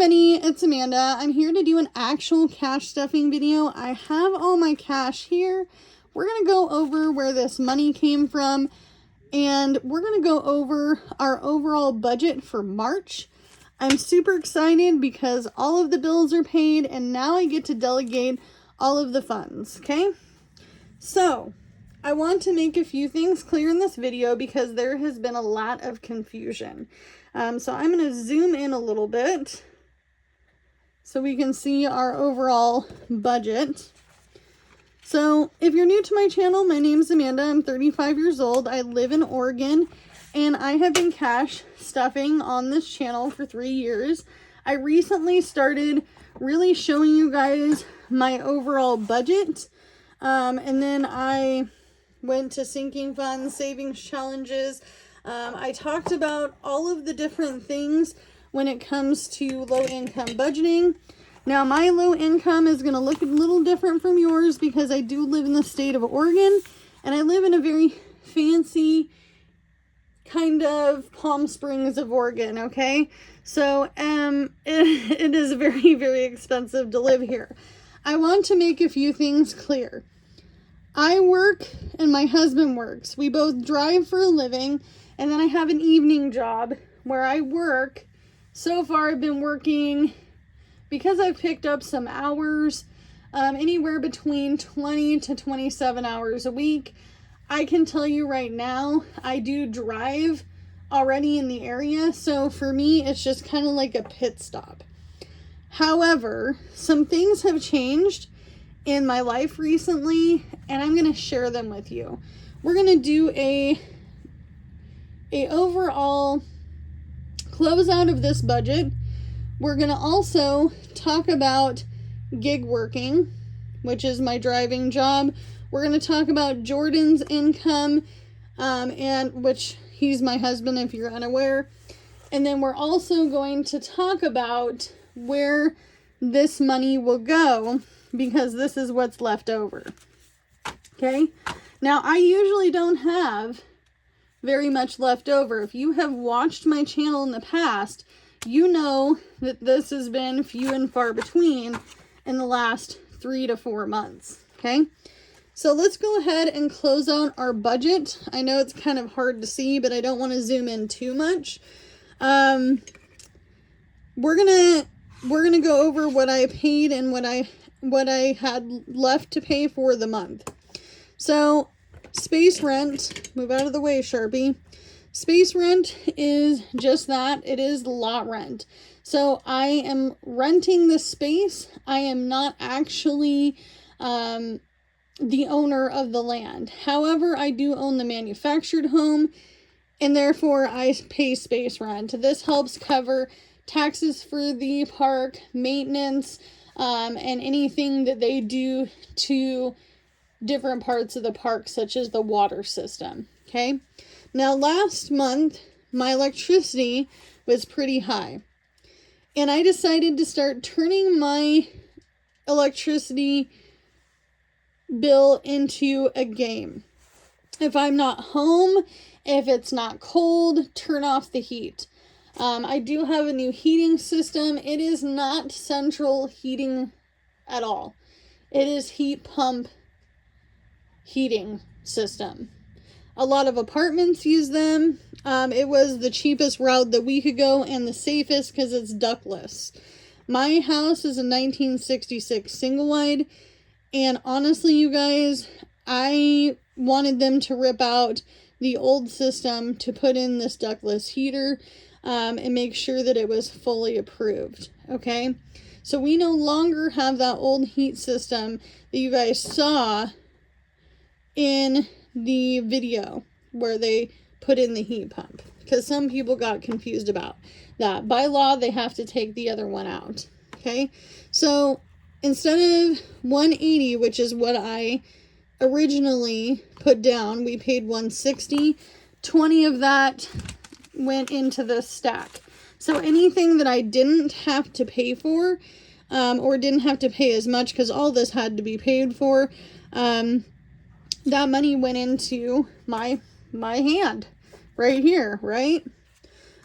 everybody, it's Amanda. I'm here to do an actual cash stuffing video. I have all my cash here. We're going to go over where this money came from, and we're going to go over our overall budget for March. I'm super excited because all of the bills are paid, and now I get to delegate all of the funds, okay? So, I want to make a few things clear in this video because there has been a lot of confusion. So I'm going to zoom in a little bit so we can see our overall budget. So if you're new to my channel, my name is Amanda. I'm 35 years old. I live in Oregon, and I have been cash stuffing on this channel for 3 years. I recently started really showing you guys my overall budget, and then I went to sinking funds, savings challenges. I talked about all of the different things when it comes to low income budgeting. Now, my low income is going to look a little different from yours because I do live in the state of Oregon, and I live in a very fancy kind of Palm Springs of Oregon, okay? So, it is very, very expensive to live here. I want to make a few things clear. I work and my husband works. We both drive for a living, and then I have an evening job where I work. So far I've been working, because I've picked up some hours, anywhere between 20 to 27 hours a week. I can tell you right now, I do drive already in the area, so for me it's just kind of like a pit stop. However, some things have changed in my life recently, and I'm going to share them with you. We're going to do a overall closeout of this budget. We're going to also talk about gig working, which is my driving job. We're going to talk about Jordan's income, and which he's my husband if you're unaware. And then we're also going to talk about where this money will go, because this is what's left over. Okay? Now, I usually don't have very much left over. If you have watched my channel in the past, you know that this has been few and far between in the last 3 to 4 months. Okay? So let's go ahead and close out our budget. I know it's kind of hard to see, but I don't want to zoom in too much. We're gonna go over what I paid and what I had left to pay for the month. So, space rent, move out of the way, Sharpie. Space rent is just that. It is lot rent. So, I am renting the space. I am not actually the owner of the land. However, I do own the manufactured home, and therefore I pay space rent. This helps cover taxes for the park, maintenance, and anything that they do to different parts of the park, such as the water system. Okay. Now, last month, my electricity was pretty high, and I decided to start turning my electricity bill into a game. If I'm not home, if it's not cold, turn off the heat. I do have a new heating system. It is not central heating at all. It is heat pump heating system. A lot of apartments use them. It was the cheapest route that we could go and the safest because it's ductless. My house is a 1966 single wide, and honestly, you guys, I wanted them to rip out the old system to put in this ductless heater, and make sure that it was fully approved. Okay, so we no longer have that old heat system that you guys saw in the video where they put in the heat pump, because some people got confused about that. By law, they have to take the other one out. Okay, so instead of 180, which is what I originally put down, we paid 160. 20 of that went into this stack. So anything that I didn't have to pay for, or didn't have to pay as much, because all this had to be paid for, that money went into my hand right here, right?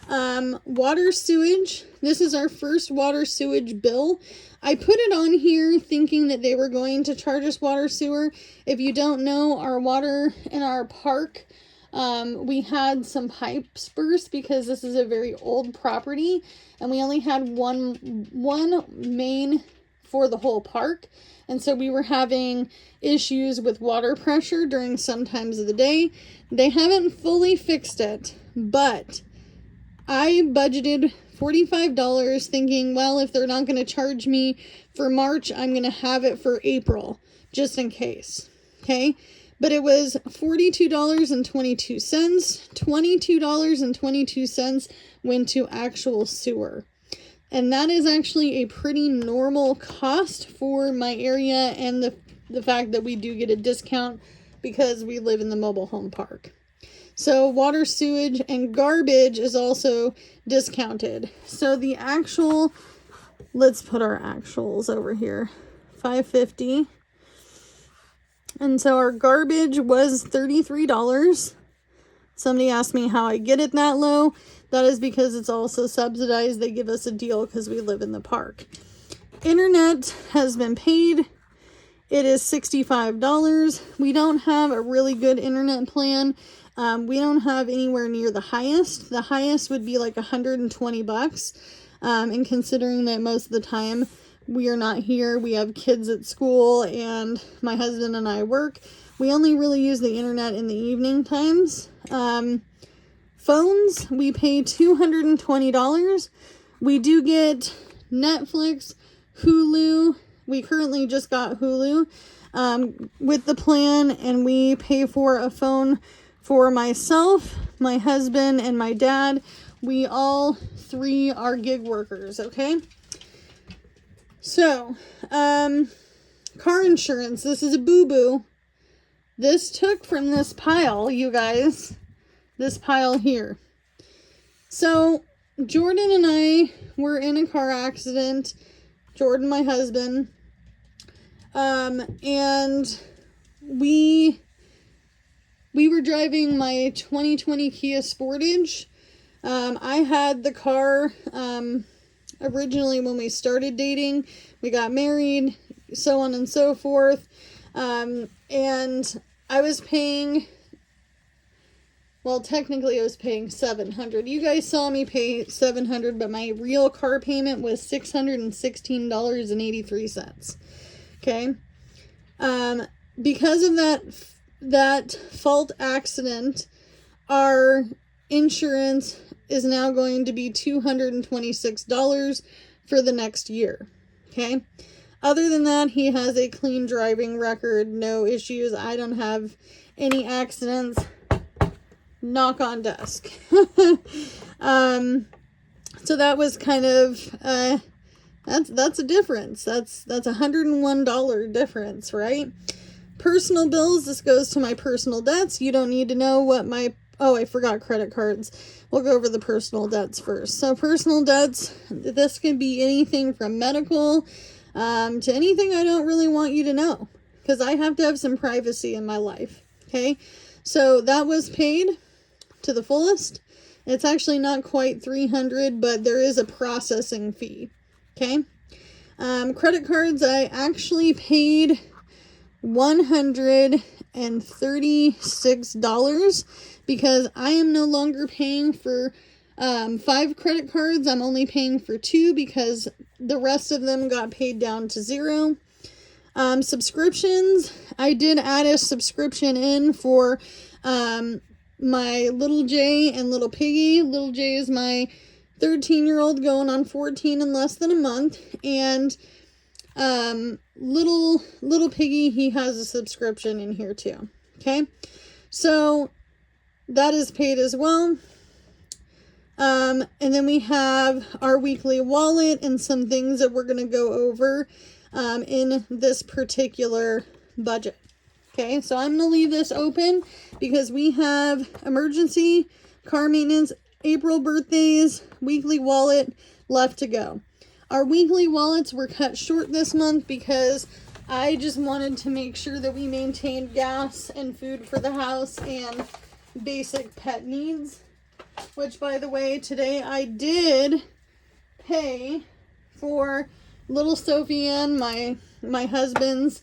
Water sewage. This is our first water sewage bill. I put it on here thinking that they were going to charge us water sewer. If you don't know, our water in our park, we had some pipes burst because this is a very old property and we only had one main for the whole park. And so we were having issues with water pressure during some times of the day. They haven't fully fixed it, but I budgeted $45 thinking, well, if they're not going to charge me for March, I'm going to have it for April, just in case. Okay. But it was $42.22. $22.22 went to actual sewer. And that is actually a pretty normal cost for my area and the fact that we do get a discount because we live in the mobile home park. So water, sewage, and garbage is also discounted. So the actual, let's put our actuals over here, $5.50. And so our garbage was $33. Somebody asked me how I get it that low. That is because it's also subsidized. They give us a deal because we live in the park. Internet has been paid. It is $65. We don't have a really good internet plan. We don't have anywhere near the highest. The highest would be like $120. And considering that most of the time we are not here, we have kids at school and my husband and I work, we only really use the internet in the evening times. Phones, we pay $220. We do get Netflix, Hulu. We currently just got Hulu with the plan, and we pay for a phone for myself, my husband, and my dad. We all three are gig workers, okay? So, car insurance. This is a boo-boo. This took from this pile, you guys. This pile here. So, Jordan and I were in a car accident. Jordan, my husband. And we were driving my 2020 Kia Sportage. I had the car originally when we started dating. We got married, so on and so forth. And I was paying, well, technically I was paying $700. You guys saw me pay $700, but my real car payment was $616.83. Okay. Because of that fault accident, our insurance is now going to be $226 for the next year. Okay. Other than that, he has a clean driving record, no issues. I don't have any accidents. Knock on desk. So that was kind of, that's a difference. That's $101 difference, right? Personal bills, this goes to my personal debts. You don't need to know what my, oh, I forgot credit cards. We'll go over the personal debts first. So personal debts, this can be anything from medical to anything I don't really want you to know, because I have to have some privacy in my life. Okay. So that was paid to the fullest. It's actually not quite $300, but there is a processing fee. Okay. Credit cards, I actually paid $136 because I am no longer paying for 5 credit cards. I'm only paying for 2 because the rest of them got paid down to 0. Subscriptions, I did add a subscription in for my little J and little Piggy. Little J is my 13-year-old going on 14 in less than a month, and little Piggy, he has a subscription in here too. Okay, so that is paid as well. And then we have our weekly wallet and some things that we're going to go over in this particular budget. Okay, so I'm going to leave this open because we have emergency, car maintenance, April birthdays, weekly wallet left to go. Our weekly wallets were cut short this month because I just wanted to make sure that we maintained gas and food for the house and basic pet needs. which, by the way, today I did pay for little Sophie Ann, my husband's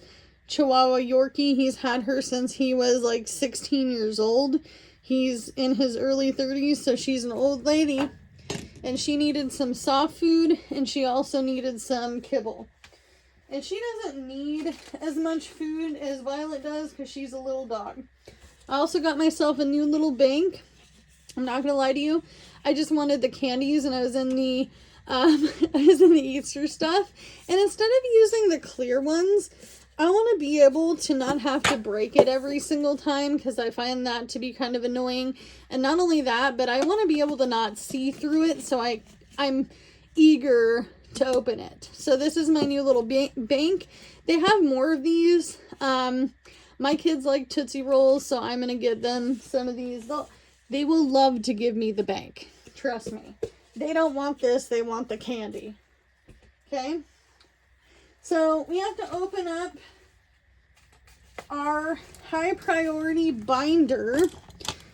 Chihuahua Yorkie. He's had her since he was like 16 years old. He's in his early 30s, so she's an old lady. And she needed some soft food, and she also needed some kibble. And she doesn't need as much food as Violet does because she's a little dog. I also got myself a new little bank. I'm not gonna lie to you. I just wanted the candies, and I was in the Easter stuff. And instead of using the clear ones, I want to be able to not have to break it every single time, because I find that to be kind of annoying. And not only that, but I want to be able to not see through it, so I'm eager to open it. So this is my new little bank. They have more of these. My kids like Tootsie Rolls, so I'm going to give them some of these. They will love to give me the bank. Trust me. They don't want this, they want the candy. Okay? So we have to open up our high priority binder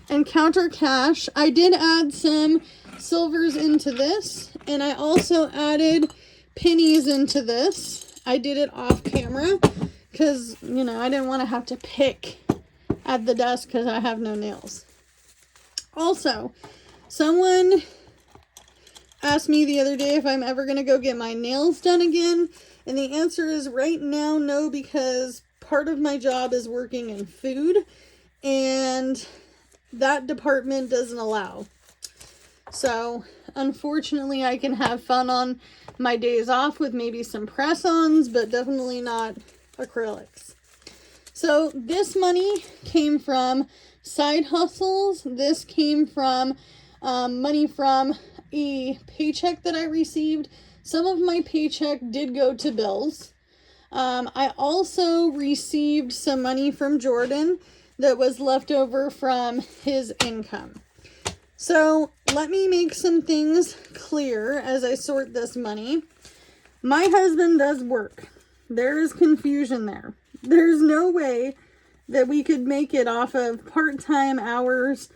and counter cash. I did add some silvers into this, and I also added pennies into this. I did it off camera because, you know, I didn't want to have to pick at the desk because I have no nails. Also, someone asked me the other day if I'm ever going to go get my nails done again. And the answer is right now, no, because part of my job is working in food, and that department doesn't allow. So, unfortunately, I can have fun on my days off with maybe some press-ons, but definitely not acrylics. So, this money came from side hustles. This came from money from a paycheck that I received. Some of my paycheck did go to bills. I also received some money from Jordan that was left over from his income. So let me make some things clear as I sort this money. My husband does work. There is confusion there. There's no way that we could make it off of part-time hours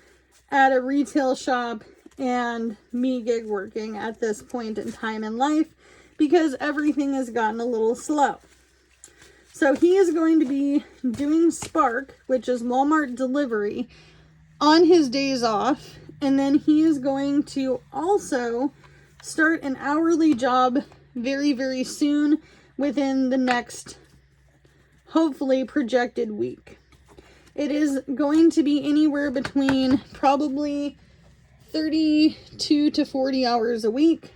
at a retail shop and me gig working at this point in time in life, because everything has gotten a little slow. So he is going to be doing Spark, which is Walmart delivery, on his days off, and then he is going to also start an hourly job very, very soon within the next, hopefully, projected week. It is going to be anywhere between probably 32 to 40 hours a week.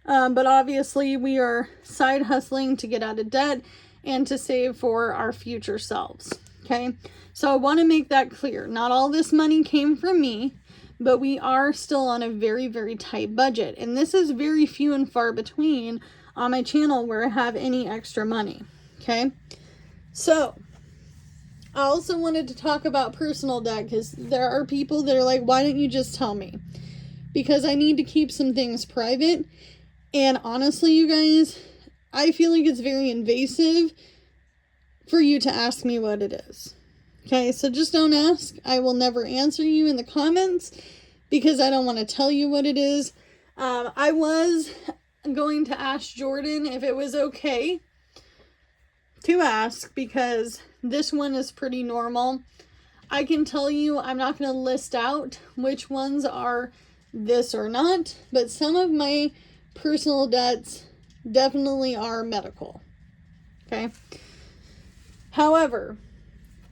But obviously we are side hustling to get out of debt and to save for our future selves. Okay. So I want to make that clear. Not all this money came from me, but we are still on a very, very tight budget. And this is very few and far between on my channel where I have any extra money. Okay. So I also wanted to talk about personal debt, because there are people that are like, why don't you just tell me? Because I need to keep some things private. And honestly, you guys, I feel like it's very invasive for you to ask me what it is. Okay, so just don't ask. I will never answer you in the comments because I don't want to tell you what it is. I was going to ask Jordan if it was okay to ask, because this one is pretty normal. I can tell you, I'm not going to list out which ones are this or not, but some of my personal debts definitely are medical. Okay. However,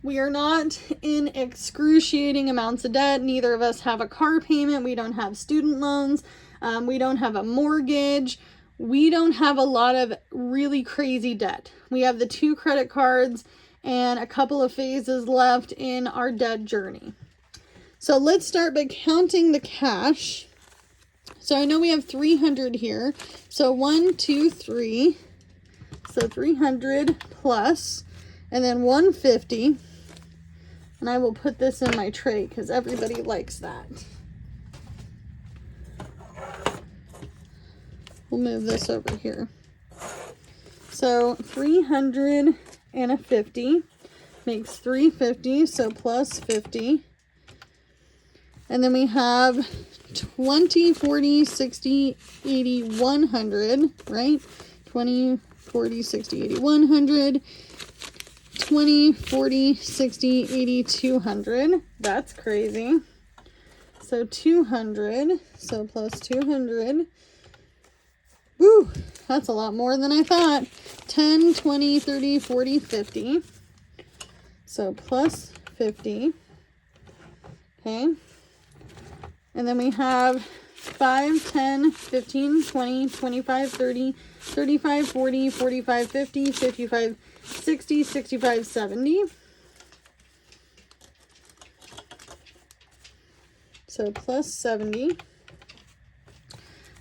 we are not in excruciating amounts of debt. Neither of us have a car payment. We don't have student loans. We don't have a mortgage. We don't have a lot of really crazy debt. We have the 2 credit cards and a couple of phases left in our debt journey. So let's start by counting the cash. So I know we have 300 here. So 1, 2, 3. So 300 plus, and then 150. And I will put this in my tray because everybody likes that. We'll move this over here. So 350 makes 350, so plus 50. And then we have 20, 40, 60, 80, 100, right? 20, 40, 60, 80, 100. 20, 40, 60, 80, 200. That's crazy. So 200. So plus 200. Woo! That's a lot more than I thought. 10, 20, 30, 40, 50. So plus 50. Okay. And then we have 5, 10, 15, 20, 25, 30, 35, 40, 45, 50, 55, 60, 65, 70. So plus 70.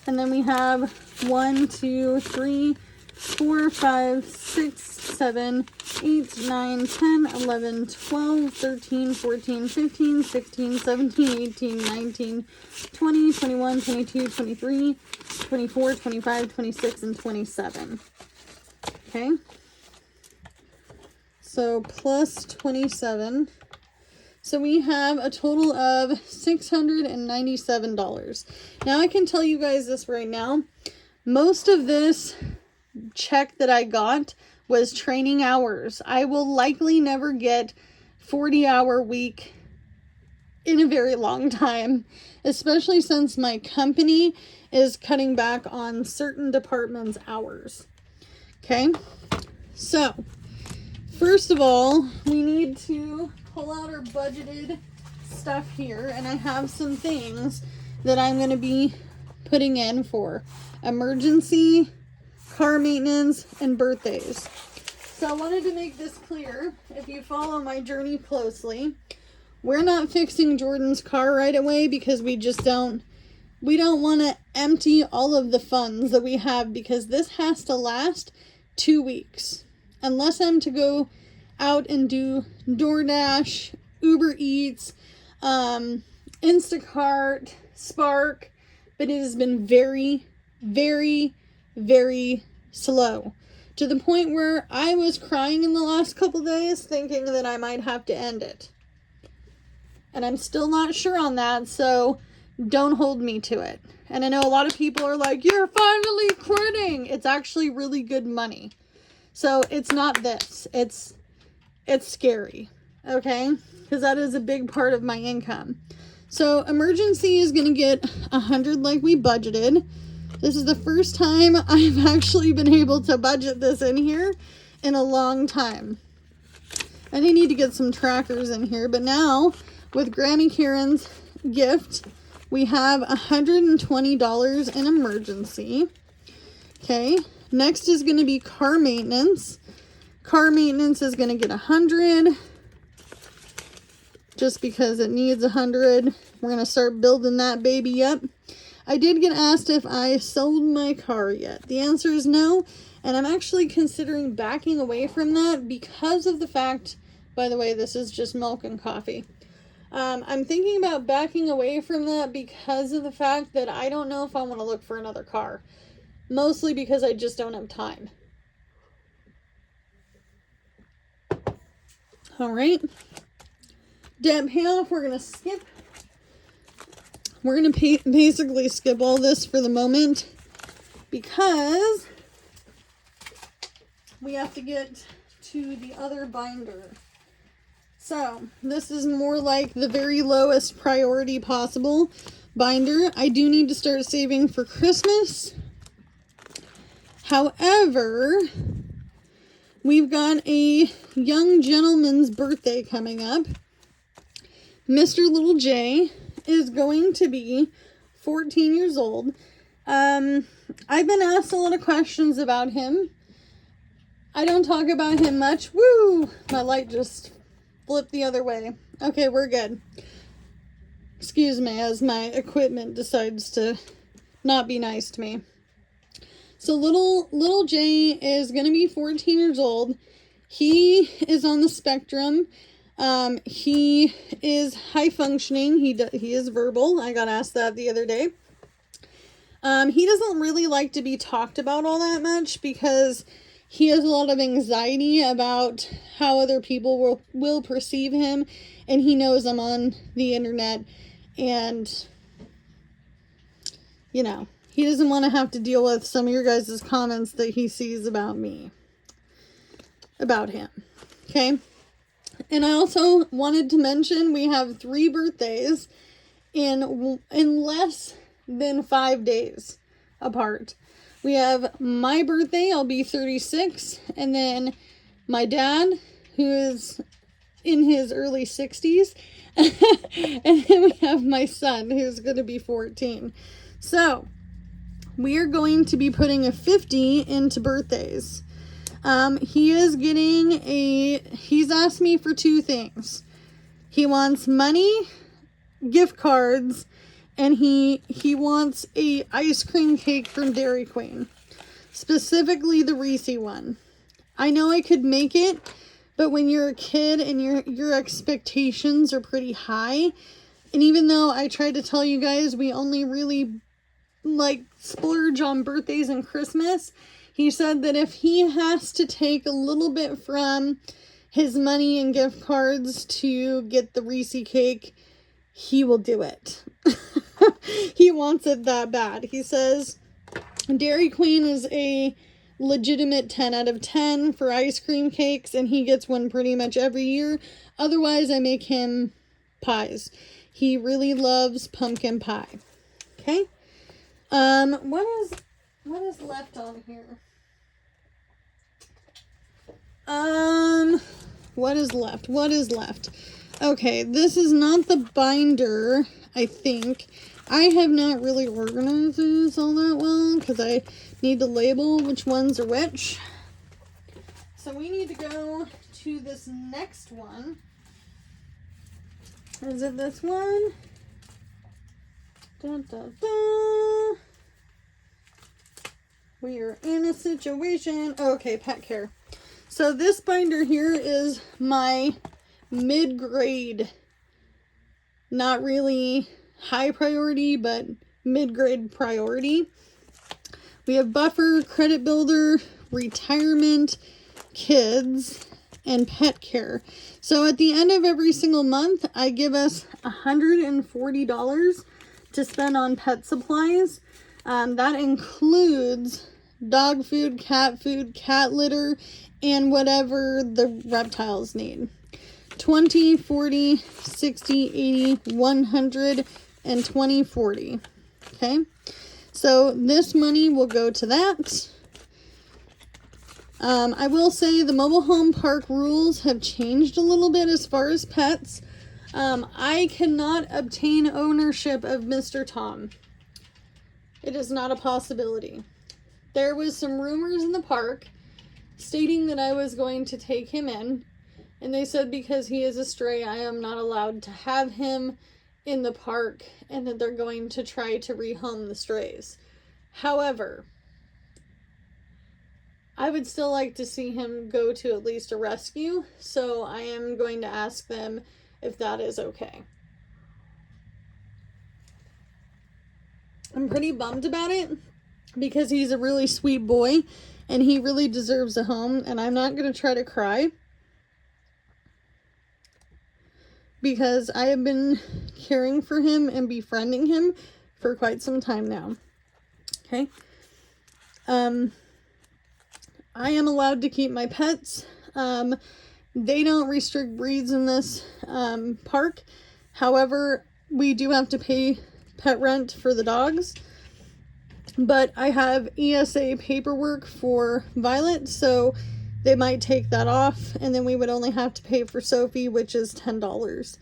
And then we have 1, 2, 3, 4, 5, 6, 7, 8, 9, 10, 11, 12, 13, 14, 15, 16, 17, 18, 19, 20, 21, 22, 23, 24, 25, 26, and 27. Okay. So plus 27. So we have a total of $697. Now I can tell you guys this right now. Most of this check that I got was training hours. I will likely never get 40-hour week in a very long time, especially since my company is cutting back on certain departments' hours. Okay, so first of all, we need to pull out our budgeted stuff here, and I have some things that I'm going to be putting in for emergency, car maintenance, and birthdays. So I wanted to make this clear. If you follow my journey closely, we're not fixing Jordan's car right away because we don't want to empty all of the funds that we have, because this has to last 2 weeks. Unless I'm to go out and do DoorDash, Uber Eats, Instacart, Spark, but it has been very, very, very slow, to the point where I was crying in the last couple days thinking that I might have to end it. And I'm still not sure on that, so don't hold me to it. And I know a lot of people are like, you're finally quitting. It's actually really good money. So it's not this. It's scary, okay? Because that is a big part of my income. So emergency is going to get 100 like we budgeted. This is the first time I've actually been able to budget this in here in a long time. I did need to get some trackers in here, but now with Granny Karen's gift, we have $120 in emergency. Okay, next is going to be car maintenance. Car maintenance is going to get 100 just because it needs 100. We're going to start building that baby up. I did get asked if I sold my car yet. The answer is no, and I'm actually considering backing away from that because of the fact, by the way, this is just milk and coffee. I'm thinking about backing away from that because of the fact that I don't know if I want to look for another car. Mostly because I just don't have time. Alright. Debt payoff, we're going to skip. We're going to basically skip all this for the moment because we have to get to the other binder. So, this is more like the very lowest priority possible binder. I do need to start saving for Christmas. However, we've got a young gentleman's birthday coming up. Mr. Little J is going to be 14 years old. I've been asked a lot of questions about him. I don't talk about him much. Woo! My light just flipped the other way. Okay, we're good. Excuse me as my equipment decides to not be nice to me. So little Jay is going to be 14 years old. He is on the spectrum. He is high functioning. He is verbal. I got asked that the other day. He doesn't really like to be talked about all that much because he has a lot of anxiety about how other people will perceive him, and he knows I'm on the internet And, you know, he doesn't want to have to deal with some of your guys' comments that he sees about me. About him. Okay? And I also wanted to mention we have 3 birthdays in less than 5 days apart. We have my birthday, I'll be 36, and then my dad, who is in his early 60s, and then we have my son, who's going to be 14. So, we are going to be putting a 50 into birthdays. He's asked me for 2 things. He wants money, gift cards, and he wants a ice cream cake from Dairy Queen. Specifically the Reese one. I know I could make it, but when you're a kid and your expectations are pretty high, and even though I tried to tell you guys we only really splurge on birthdays and Christmas, he said that if he has to take a little bit from his money and gift cards to get the Reese cake, he will do it. He wants it that bad. He says Dairy Queen is a legitimate 10 out of 10 for ice cream cakes, and he gets one pretty much every year. Otherwise, I make him pies. He really loves pumpkin pie. Okay? What is left on here? What is left? What is left? Okay, this is not the binder, I think. I have not really organized this all that well because I need to label which ones are which. So we need to go to this next one. Is it this one? Da, da, da. We are in a situation. Okay, pet care. So this binder here is my mid-grade, not really high priority, but mid-grade priority. We have buffer, credit builder, retirement, kids, and pet care. So at the end of every single month, I give us $140 to spend on pet supplies. That includes dog food, cat litter, and whatever the reptiles need. 20, 40, 60, 80, 100, and 20, 40. Okay? So this money will go to that. I will say the mobile home park rules have changed a little bit as far as pets. I cannot obtain ownership of Mr. Tom. It is not a possibility. There was some rumors in the park stating that I was going to take him in, and they said because he is a stray, I am not allowed to have him in the park, and that they're going to try to rehome the strays. However, I would still like to see him go to at least a rescue, so I am going to ask them if that is okay. I'm pretty bummed about it because he's a really sweet boy and he really deserves a home, and I'm not going to try to cry because I have been caring for him and befriending him for quite some time now. Okay? I am allowed to keep my pets. They don't restrict breeds in this park. However, we do have to pay pet rent for the dogs. But I have ESA paperwork for Violet, so they might take that off, and then we would only have to pay for Sophie, which is $10.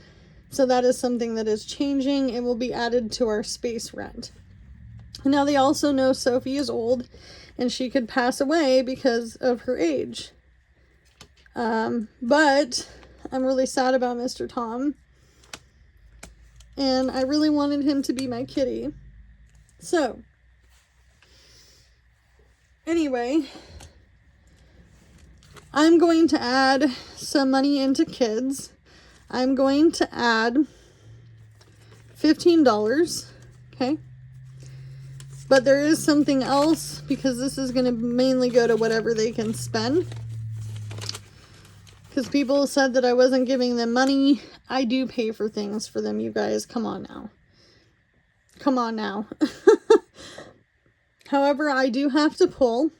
So that is something that is changing. It will be added to our space rent. Now they also know Sophie is old, and she could pass away because of her age. But I'm really sad about Mr. Tom, and I really wanted him to be my kitty. So, anyway, I'm going to add some money into kids. I'm going to add $15, okay? But there is something else, because this is going to mainly go to whatever they can spend. Because people said that I wasn't giving them money. I do pay for things for them, you guys. Come on now. Come on now. However, I do have to pull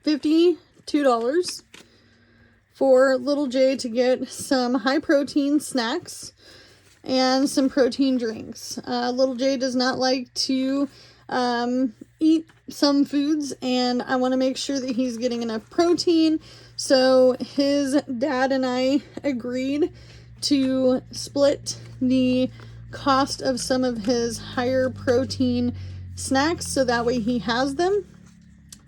$52 for little Jay to get some high protein snacks and some protein drinks. Little Jay does not like to eat some foods, and I want to make sure that he's getting enough protein. So his dad and I agreed to split the cost of some of his higher protein snacks so that way he has them.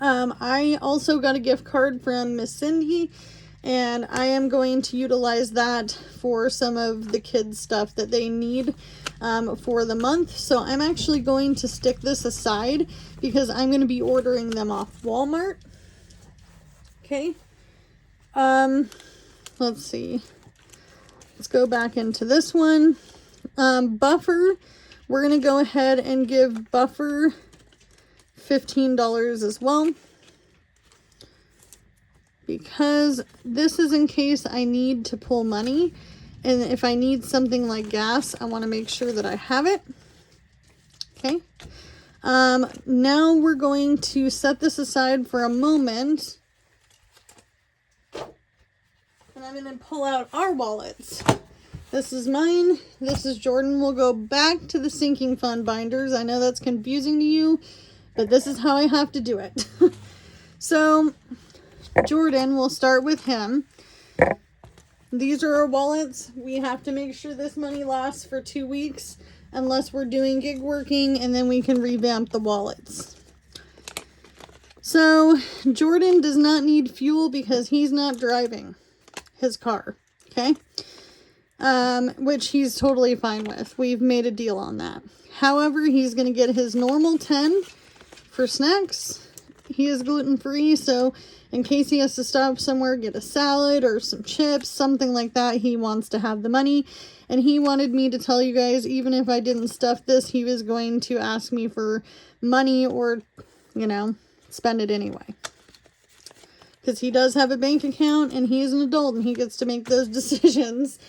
I also got a gift card from Miss Cindy, and I am going to utilize that for some of the kids' stuff that they need for the month. So I'm actually going to stick this aside because I'm going to be ordering them off Walmart. Okay. Let's see. Let's go back into this one. Buffer. We're going to go ahead and give Buffer $15 as well, because this is in case I need to pull money, and if I need something like gas, I want to make sure that I have it. Okay. Now we're going to set this aside for a moment, and I'm going to pull out our wallets. This is mine. This is Jordan. We'll go back to the sinking fund binders. I know that's confusing to you, but this is how I have to do it. So Jordan, we'll start with him. These are our wallets. We have to make sure this money lasts for 2 weeks unless we're doing gig working, and then we can revamp the wallets. So Jordan does not need fuel because he's not driving his car. Okay. Which he's totally fine with. We've made a deal on that. However, he's going to get his normal 10 for snacks. He is gluten-free, so in case he has to stop somewhere, get a salad or some chips, something like that, he wants to have the money. And he wanted me to tell you guys, even if I didn't stuff this, he was going to ask me for money or, you know, spend it anyway. Because he does have a bank account, and he is an adult, and he gets to make those decisions.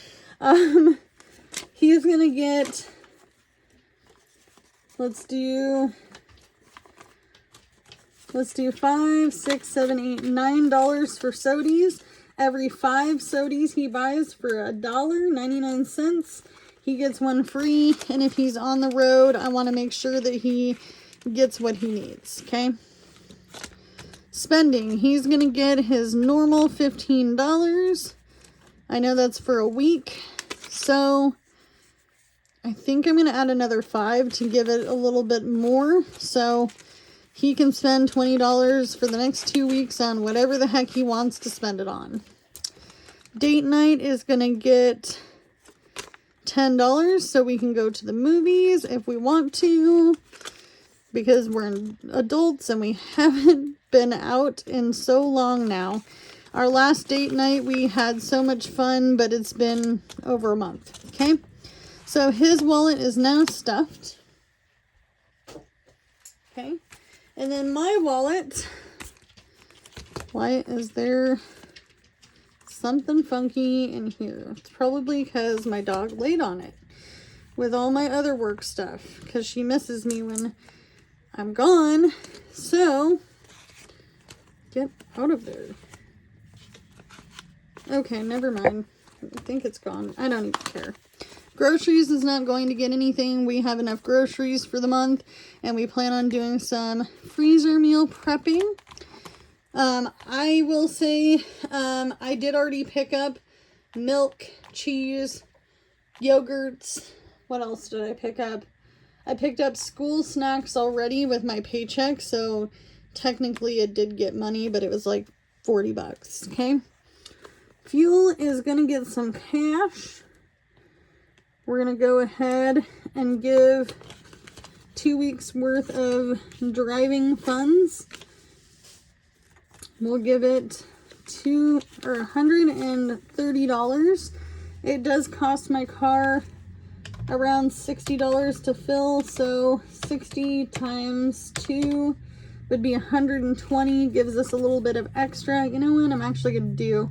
He's gonna get, let's do $5, $6, $7, $8, $9 for sodies. Every 5 sodies he buys for $1.99, he gets one free. And if he's on the road, I want to make sure that he gets what he needs. Okay. Spending, he's gonna get his normal $15. I know that's for a week, so I think I'm going to add another 5 to give it a little bit more, so he can spend $20 for the next 2 weeks on whatever the heck he wants to spend it on. Date night is going to get $10, so we can go to the movies if we want to, because we're adults and we haven't been out in so long now. Our last date night, we had so much fun, but it's been over a month. Okay. So his wallet is now stuffed. Okay. And then my wallet, why is there something funky in here? It's probably because my dog laid on it with all my other work stuff, because she misses me when I'm gone. So get out of there. Okay, never mind. I think it's gone. I don't even care. Groceries is not going to get anything. We have enough groceries for the month, and we plan on doing some freezer meal prepping. I will say, I did already pick up milk, cheese, yogurts. What else did I pick up? I picked up school snacks already with my paycheck, so technically it did get money, but it was like $40, okay? Fuel is going to get some cash. We're going to go ahead and give 2 weeks worth of driving funds. We'll give it $130. It does cost my car around $60 to fill, so 60 times 2 would be 120. Gives us a little bit of extra. You know what? I'm actually going to do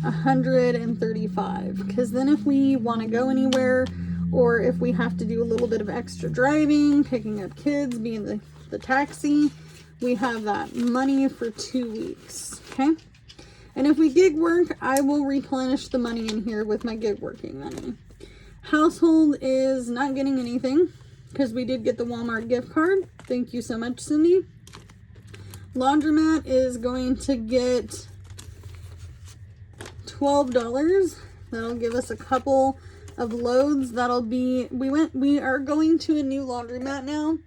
135, because then if we want to go anywhere or if we have to do a little bit of extra driving, picking up kids, being the taxi, we have that money for 2 weeks, okay? And if we gig work, I will replenish the money in here with my gig working money. Household is not getting anything because we did get the Walmart gift card. Thank you so much, Cindy. Laundromat is going to get $12. That'll give us a couple of loads. That'll be, we are going to a new laundromat now.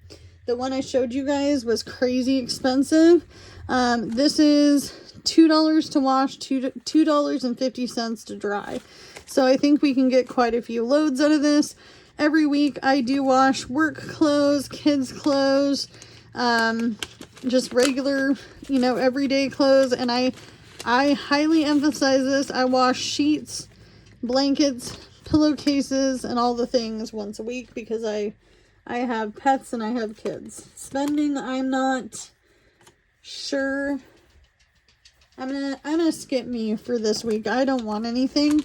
The one I showed you guys was crazy expensive. This is $2 to wash, $2.50 to dry. So I think we can get quite a few loads out of this. Every week I do wash work clothes, kids clothes, just regular, you know, everyday clothes. And I highly emphasize this. I wash sheets, blankets, pillowcases, and all the things once a week because I have pets and I have kids. Spending, I'm not sure. I'm gonna skip me for this week. I don't want anything.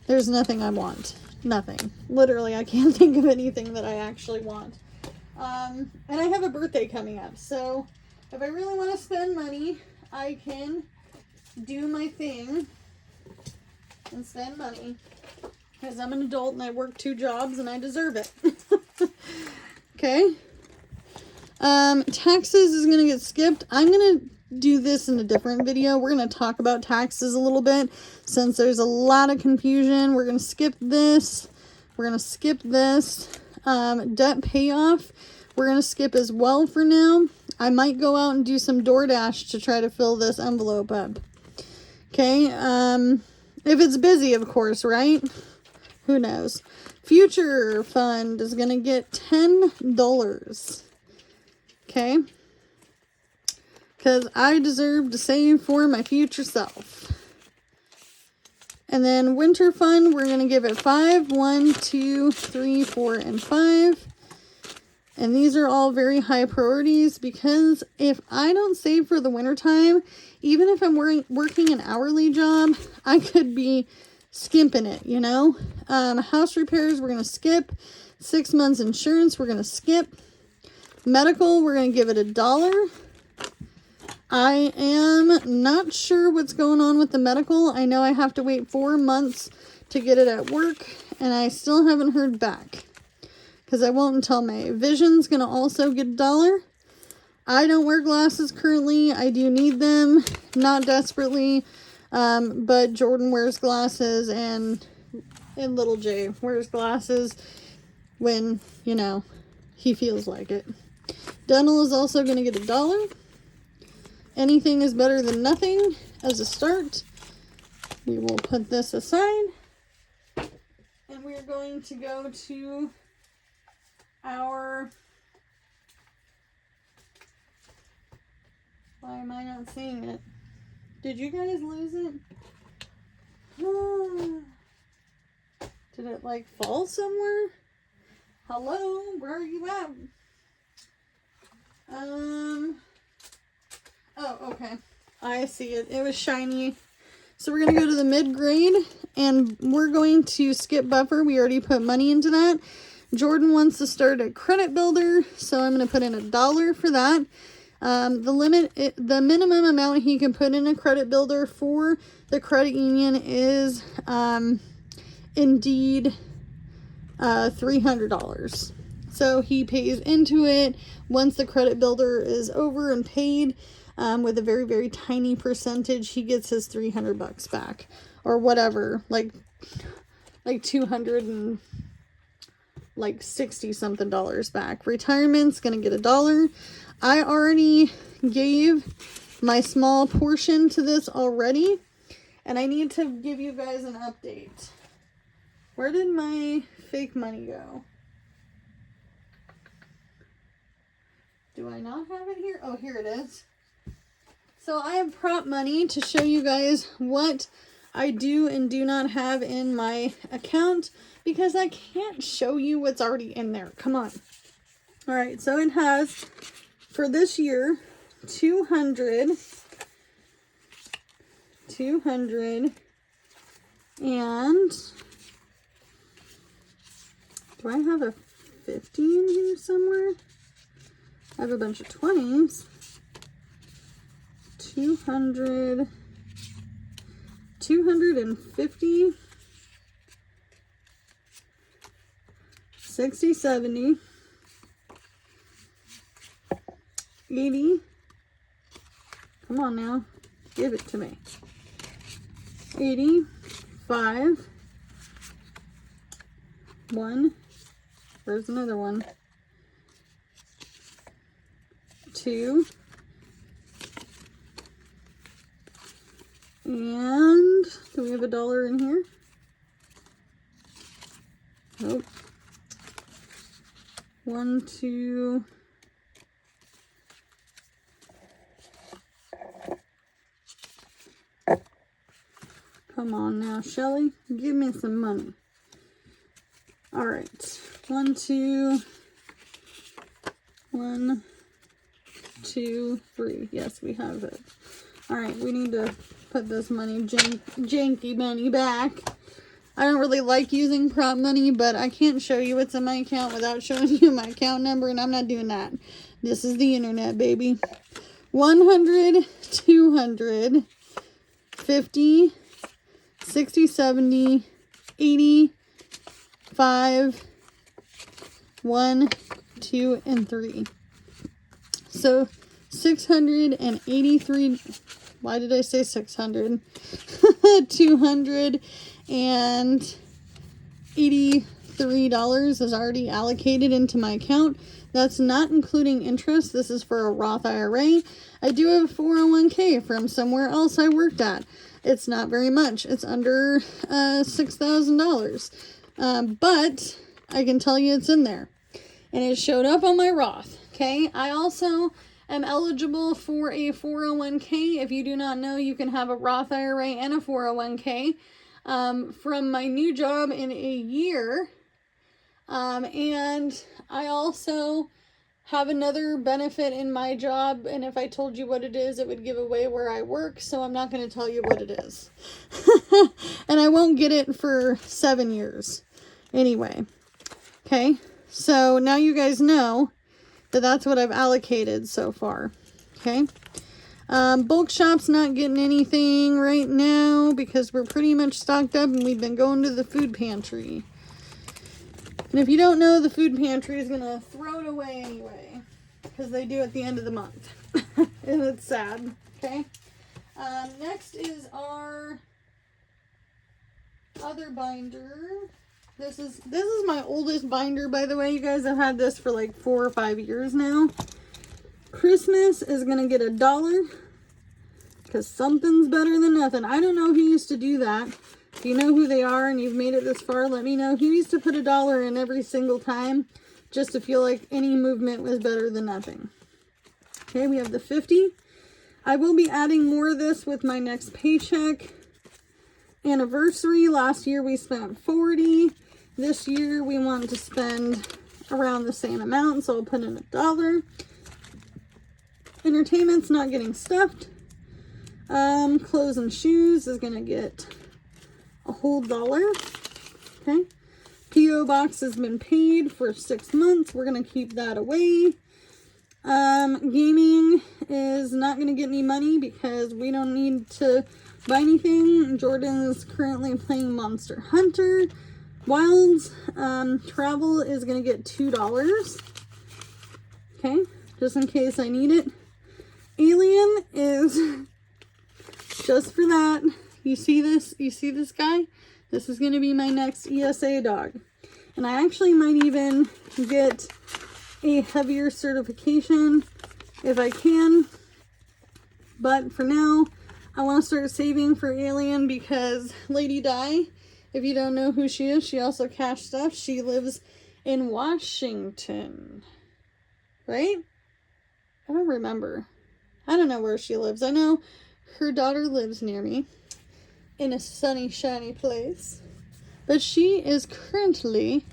There's nothing I want. Nothing. Literally, I can't think of anything that I actually want. And I have a birthday coming up, so if I really want to spend money, I can do my thing and spend money because I'm an adult and I work 2 jobs and I deserve it. Okay. Taxes is gonna get skipped. I'm gonna do this in a different video. We're going to talk about taxes a little bit since there's a lot of confusion. We're going to skip this. We're going to skip this. Debt payoff, we're going to skip as well for now. I might go out and do some DoorDash to try to fill this envelope up. Okay. If it's busy, of course, right? Who knows? Future fund is going to get $10. Okay. Because I deserve to save for my future self. And then winter fund, we're going to give it 5. 1, 2, 3, 4, and 5. And these are all very high priorities because if I don't save for the winter time, even if I'm working an hourly job, I could be skimping it, you know. House repairs, we're going to skip. 6 months insurance, we're going to skip. Medical, we're going to give it $1. I am not sure what's going on with the medical. I know I have to wait 4 months to get it at work, and I still haven't heard back because I won't until May. Vision's going to also get $1. I don't wear glasses currently. I do need them, not desperately, but Jordan wears glasses, and little Jay wears glasses when, you know, he feels like it. Dental is also going to get $1. Anything is better than nothing as a start. We will put this aside. And we're going to go to our... Why am I not seeing it? Did you guys lose it? Did it like fall somewhere? Hello? Where are you at? Oh, okay. I see it. It was shiny. So we're going to go to the mid-grade, and we're going to skip buffer. We already put money into that. Jordan wants to start a credit builder, so I'm going to put in $1 for that. The minimum amount he can put in a credit builder for the credit union is indeed $300. So he pays into it once the credit builder is over and paid. With a very, very tiny percentage, he gets his $300 back, or whatever, like 200 and like 60 something dollars back. Retirement's gonna get $1. I already gave my small portion to this already, and I need to give you guys an update. Where did my fake money go? Do I not have it here? Oh, here it is. So I have prop money to show you guys what I do and do not have in my account because I can't show you what's already in there. Come on. All right, so it has for this year 200 and Do I have a 50 in here somewhere? I have a bunch of 20s. 200, 250, 60, 70, 80. Come on now, give it to me. 85. One. There's another one. 2. And do we have $1 in here? Nope. 1, 2. Come on now, Shelly. Give me some money. All right. 1, 2. 1, 2, 3. Yes, we have it. All right, we need to put this money, janky money back. I don't really like using prop money, but I can't show you what's in my account without showing you my account number, and I'm not doing that. This is the internet, baby. 100, 200, 50, 60, 70, 80, 5, 1, 2, and 3. So 683. Why did I say 600? $283 is already allocated into my account. That's not including interest. This is for a Roth IRA. I do have a 401k from somewhere else I worked at. It's not very much. It's under $6,000. But I can tell you it's in there. And it showed up on my Roth. Okay. I also am eligible for a 401k. If you do not know, you can have a Roth IRA and a 401k from my new job in a year. And I also have another benefit in my job, and if I told you what it is, it would give away where I work, so I'm not going to tell you what it is. And I won't get it for 7 years. Anyway, okay, so now you guys know that that's what I've allocated so far, okay? Bulk shop's not getting anything right now because we're pretty much stocked up and we've been going to the food pantry. And if you don't know, the food pantry is going to throw it away anyway because they do at the end of the month. And it's sad, okay? Next is our other binder. This is my oldest binder, by the way. You guys have had this for like 4 or 5 years now. Christmas is going to get $1 because something's better than nothing. I don't know who used to do that. If you know who they are and you've made it this far, let me know. Who used to put $1 in every single time just to feel like any movement was better than nothing. Okay, we have the 50. I will be adding more of this with my next paycheck. Anniversary. Last year we spent 40. This year we want to spend around the same amount, so I'll put in $1. Entertainment's not getting stuffed. Clothes and shoes is going to get a whole $1. Okay. P.O. box has been paid for 6 months. We're going to keep that away. Gaming is not going to get any money because we don't need to buy anything. Jordan is currently playing Monster Hunter Wilds. Travel is going to get $2. Okay. Just in case I need it. Alien is just for that. You see this? You see this guy? This is going to be my next ESA dog. And I actually might even get a heavier certification if I can. But for now, I want to start saving for Alien because Lady Di, if you don't know who she is, she also cashed stuff. She lives in Washington. Right? I don't remember. I don't know where she lives. I know her daughter lives near me in a sunny, shiny place. But she is currently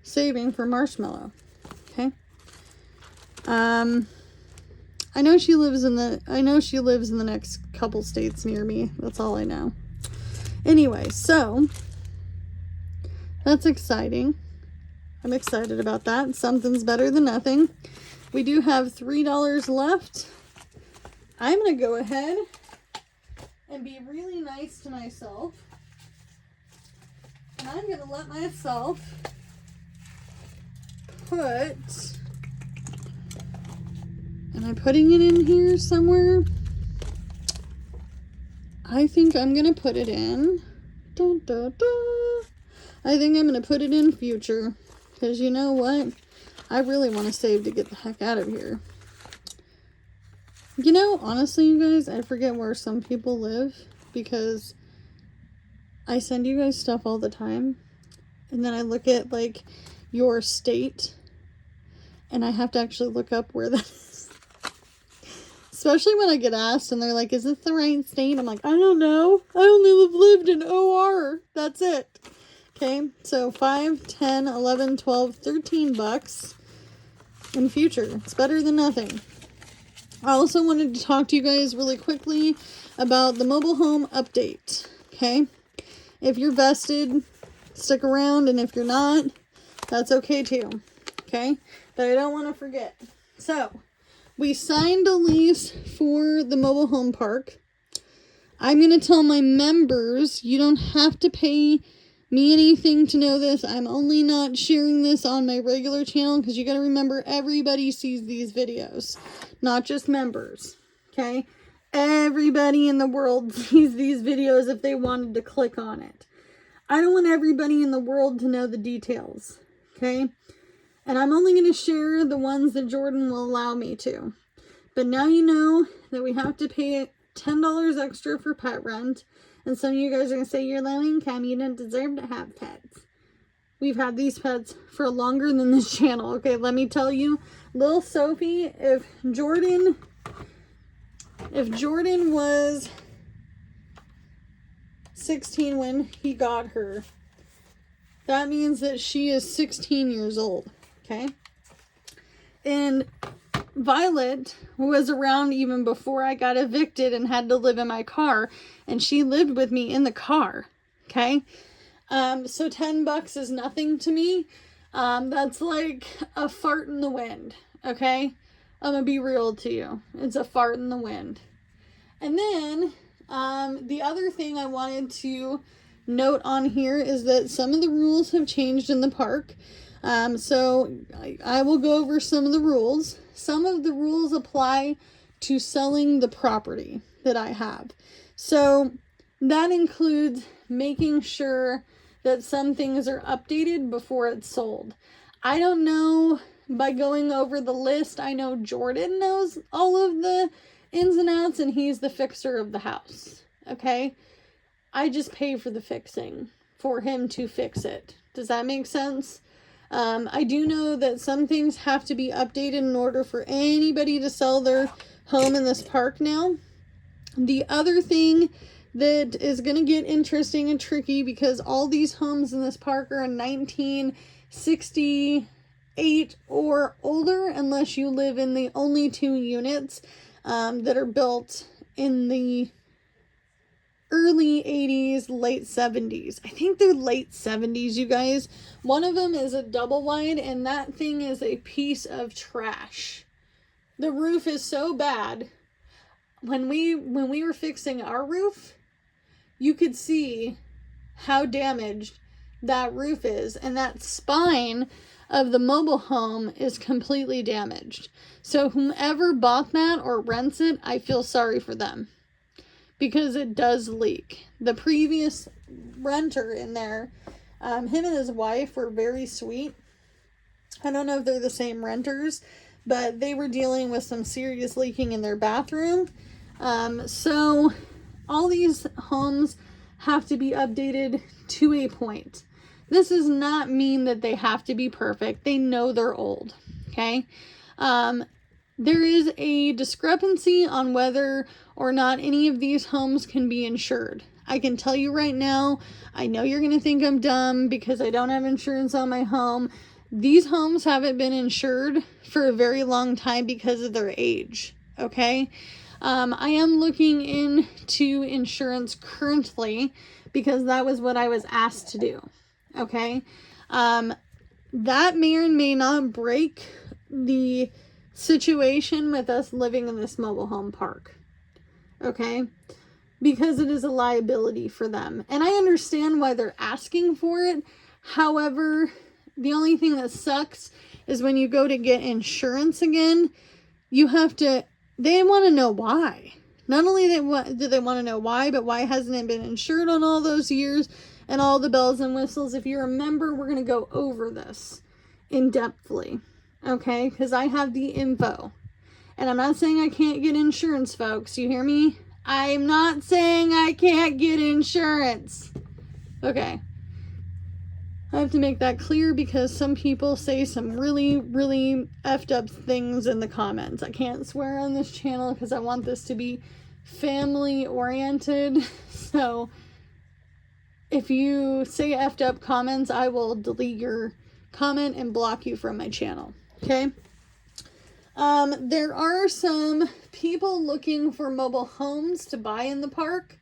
saving for Marshmallow. Okay. I know she lives in the next couple states near me. That's all I know. Anyway, so That's exciting. I'm excited about that. Something's better than nothing. We do have $3 left. I'm going to go ahead and be really nice to myself. And I'm going to let myself put, am I putting it in here somewhere? I think I'm going to put it in, dun, dun, dun. I think I'm going to put it in future, because you know what? I really want to save to get the heck out of here. You know, honestly, you guys, I forget where some people live, because I send you guys stuff all the time, and then I look at, like, your state, and I have to actually look up where that is. Especially when I get asked, and they're like, is this the right state? I'm like, I don't know. I only have lived in OR. That's it. Okay, so 5, 10, 11, 12, 13 bucks in future. It's better than nothing. I also wanted to talk to you guys really quickly about the mobile home update. Okay, if you're vested, stick around, and if you're not, that's okay too. Okay, but I don't want to forget. So, we signed a lease for the mobile home park. I'm going to tell my members, you don't have to pay me anything to know this. I'm only not sharing this on my regular channel because you got to remember everybody sees these videos, not just members. Okay, everybody in the world sees these videos if they wanted to click on it. I don't want everybody in the world to know the details. Okay, and I'm only going to share the ones that Jordan will allow me to. But now you know that we have to pay $10 extra for pet rent. And some of you guys are going to say, you're low income, you don't deserve to have pets. We've had these pets for longer than this channel. Okay, let me tell you, little Sophie, if Jordan was 16 when he got her, that means that she is 16 years old. Okay? And Violet was around even before I got evicted and had to live in my car, and she lived with me in the car. Okay, so $10 is nothing to me. That's like a fart in the wind. Okay, I'm gonna be real to you. It's a fart in the wind. And then the other thing I wanted to note on here is that some of the rules have changed in the park. So I will go over some of the rules. Some of the rules apply to selling the property that I have. So that includes making sure that some things are updated before it's sold. I don't know, by going over the list, I know Jordan knows all of the ins and outs, and he's the fixer of the house. Okay? I just pay for the fixing for him to fix it. Does that make sense? I do know that some things have to be updated in order for anybody to sell their home in this park now. The other thing that is going to get interesting and tricky, because all these homes in this park are in 1968 or older, unless you live in the only 2 units that are built in the early 80s, late 70s. I think they're late 70s, you guys. One of them is a double wide, and that thing is a piece of trash. The roof is so bad. When we were fixing our roof, you could see how damaged that roof is, and that spine of the mobile home is completely damaged. So whomever bought that or rents it, I feel sorry for them, because it does leak. The previous renter in there, him and his wife were very sweet. I don't know if they're the same renters, but they were dealing with some serious leaking in their bathroom. So all these homes have to be updated to a point. This does not mean that they have to be perfect. They know they're old. Okay? There is a discrepancy on whether or not any of these homes can be insured. I can tell you right now, I know you're going to think I'm dumb because I don't have insurance on my home. These homes haven't been insured for a very long time because of their age. Okay? I am looking into insurance currently because that was what I was asked to do. Okay. That may or may not break the situation with us living in this mobile home park. Okay. Because it is a liability for them. And I understand why they're asking for it. However, the only thing that sucks is when you go to get insurance again, they want to know why. Not only do they want to know why, but why hasn't it been insured on all those years and all the bells and whistles. If you remember, we're going to go over this in depthly. Okay? Because I have the info. And I'm not saying I can't get insurance, folks. You hear me? I'm not saying I can't get insurance. Okay. I have to make that clear because some people say some really, really effed up things in the comments. I can't swear on this channel because I want this to be family oriented. So if you say effed up comments, I will delete your comment and block you from my channel. Okay? There are some people looking for mobile homes to buy in the park.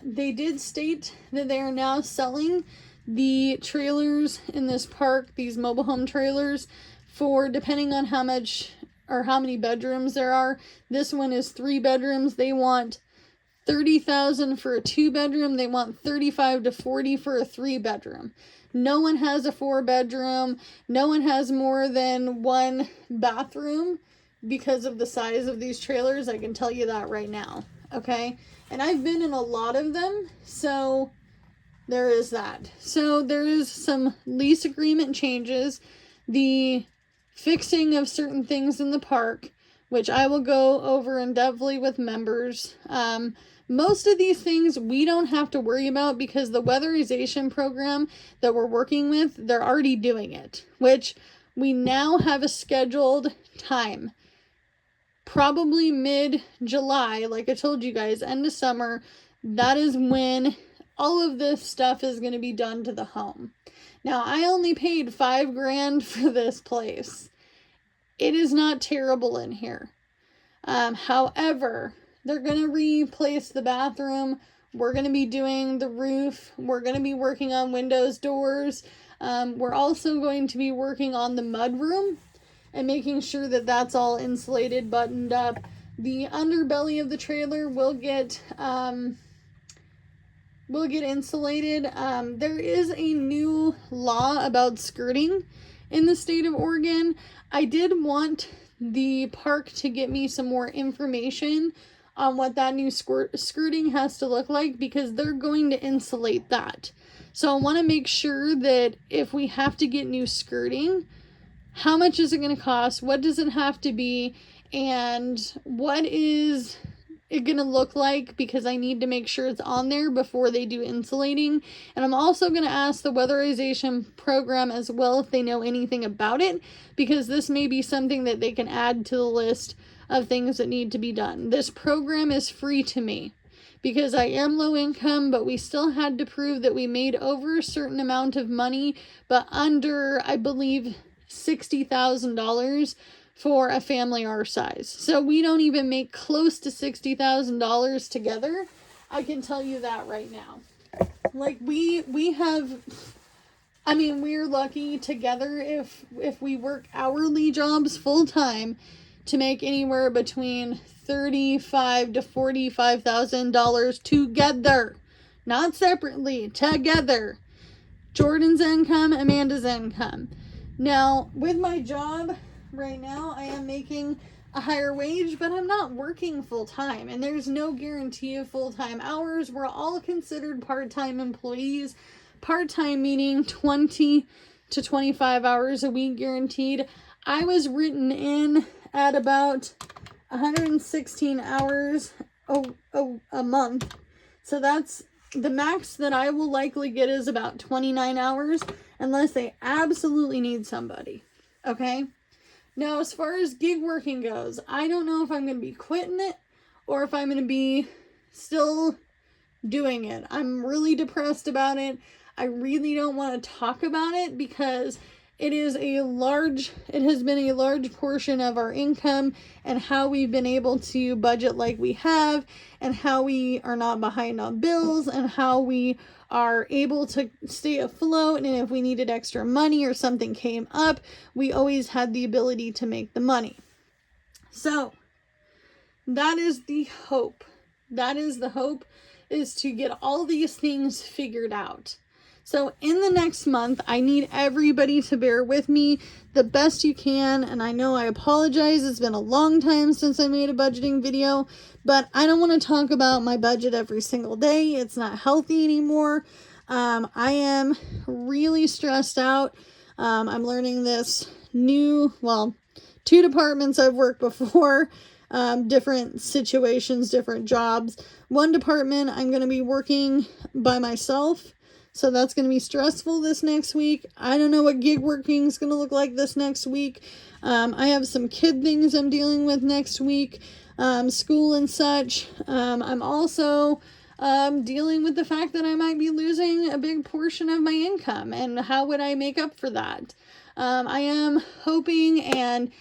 They did state that they are now selling the trailers in this park, these mobile home trailers, for depending on how much or how many bedrooms there are. This one is 3 bedrooms. They want $30,000 for a 2-bedroom. They want $35,000 to $40,000 for a 3-bedroom. No one has a 4-bedroom. No one has more than 1 bathroom because of the size of these trailers. I can tell you that right now. Okay? And I've been in a lot of them, so there is that. So there is some lease agreement changes, the fixing of certain things in the park, which I will go over in depthly with members. Most of these things we don't have to worry about because the weatherization program that we're working with, they're already doing it, which we now have a scheduled time. Probably mid-July, like I told you guys, end of summer, that is when all of this stuff is going to be done to the home. Now, I only paid $5,000 for this place. It is not terrible in here. However, they're going to replace the bathroom. We're going to be doing the roof. We're going to be working on windows, doors. We're also going to be working on the mudroom and making sure that that's all insulated, buttoned up. The underbelly of the trailer will get insulated. There is a new law about skirting in the state of Oregon. I did want the park to get me some more information on what that new skirting has to look like because they're going to insulate that. So I want to make sure that if we have to get new skirting, how much is it going to cost? What does it have to be? And what is it going to look like? Because I need to make sure it's on there before they do insulating. And I'm also going to ask the weatherization program as well if they know anything about it, because this may be something that they can add to the list of things that need to be done. This program is free to me because I am low income, but we still had to prove that we made over a certain amount of money, but under, I believe, $60,000 for a family our size. So we don't even make close to $60,000 together. I can tell you that right now. Like we have, I mean, we're lucky together if we work hourly jobs full time to make anywhere between $35,000 to $45,000 together, not separately, together. Jordan's income, Amanda's income. Now, with my job right now, I am making a higher wage, but I'm not working full time, and there's no guarantee of full-time hours. We're all considered part-time employees. Part-time meaning 20 to 25 hours a week guaranteed. I was written in at about 116 hours a month. So that's the max that I will likely get is about 29 hours unless they absolutely need somebody. Okay? Now, as far as gig working goes, I don't know if I'm going to be quitting it or if I'm going to be still doing it. I'm really depressed about it. I really don't want to talk about it because it has been a large portion of our income, and how we've been able to budget like we have, and how we are not behind on bills, and how we are able to stay afloat. And if we needed extra money or something came up, we always had the ability to make the money. So that is the hope. That is the hope, is to get all these things figured out. So in the next month, I need everybody to bear with me the best you can. And I know I apologize. It's been a long time since I made a budgeting video, but I don't want to talk about my budget every single day. It's not healthy anymore. I am really stressed out. I'm learning this new, 2 departments I've worked before, different situations, different jobs. One department, I'm going to be working by myself. So that's going to be stressful this next week. I don't know what gig working is going to look like this next week. I have some kid things I'm dealing with next week, school and such. I'm also dealing with the fact that I might be losing a big portion of my income, and how would I make up for that? I am hoping and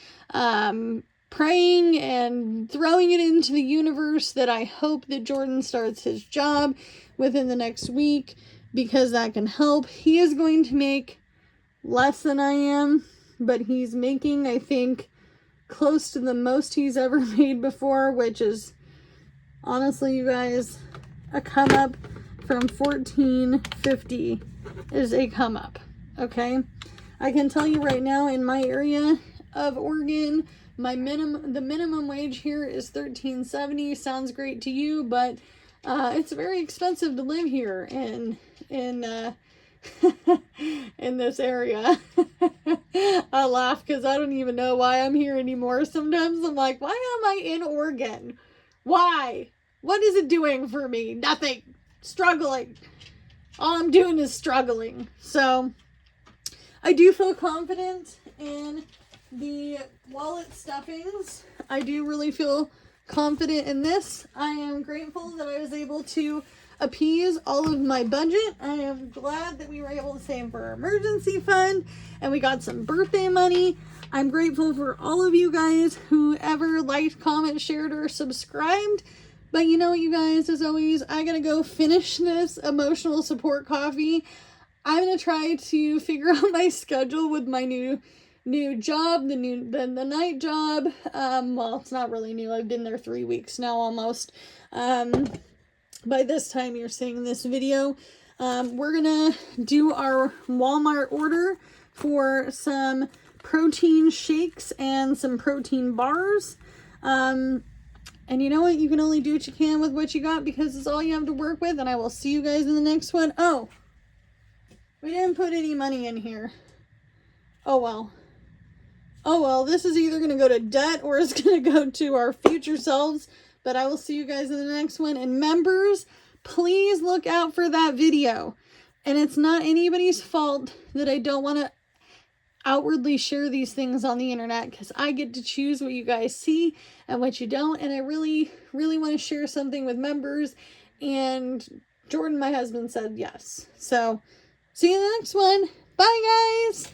praying and throwing it into the universe that I hope that Jordan starts his job within the next week, because that can help. He is going to make less than I am, but he's making, I think, close to the most he's ever made before, which is, honestly, you guys, a come up from $14.50 is a come up, okay? I can tell you right now, in my area of Oregon, the minimum wage here is $13.70. Sounds great to you, but it's very expensive to live here in this area. I laugh because I don't even know why I'm here anymore. Sometimes I'm like, why am I in Oregon? Why? What is it doing for me? Nothing. Struggling. All I'm doing is struggling. So I do feel confident in the wallet stuffings. I do really feel confident in this. I am grateful that I was able to appease all of my budget. I am glad that we were able to save for our emergency fund, and we got some birthday money. I'm grateful for all of you guys who ever liked, comment, shared, or subscribed. But you know what, you guys, as always, I gotta go finish this emotional support coffee. I'm gonna try to figure out my schedule with my new job, the night job. Well, it's not really new. I've been there 3 weeks now almost. By this time you're seeing this video, we're gonna do our Walmart order for some protein shakes and some protein bars. And you know what? You can only do what you can with what you got, because it's all you have to work with. And I will see you guys in the next one. Oh, we didn't put any money in here. Oh well. Oh well, this is either going to go to debt or it's going to go to our future selves. But I will see you guys in the next one. And members, please look out for that video. And it's not anybody's fault that I don't want to outwardly share these things on the internet, because I get to choose what you guys see and what you don't. And I really, really want to share something with members. And Jordan, my husband, said yes. So see you in the next one. Bye, guys.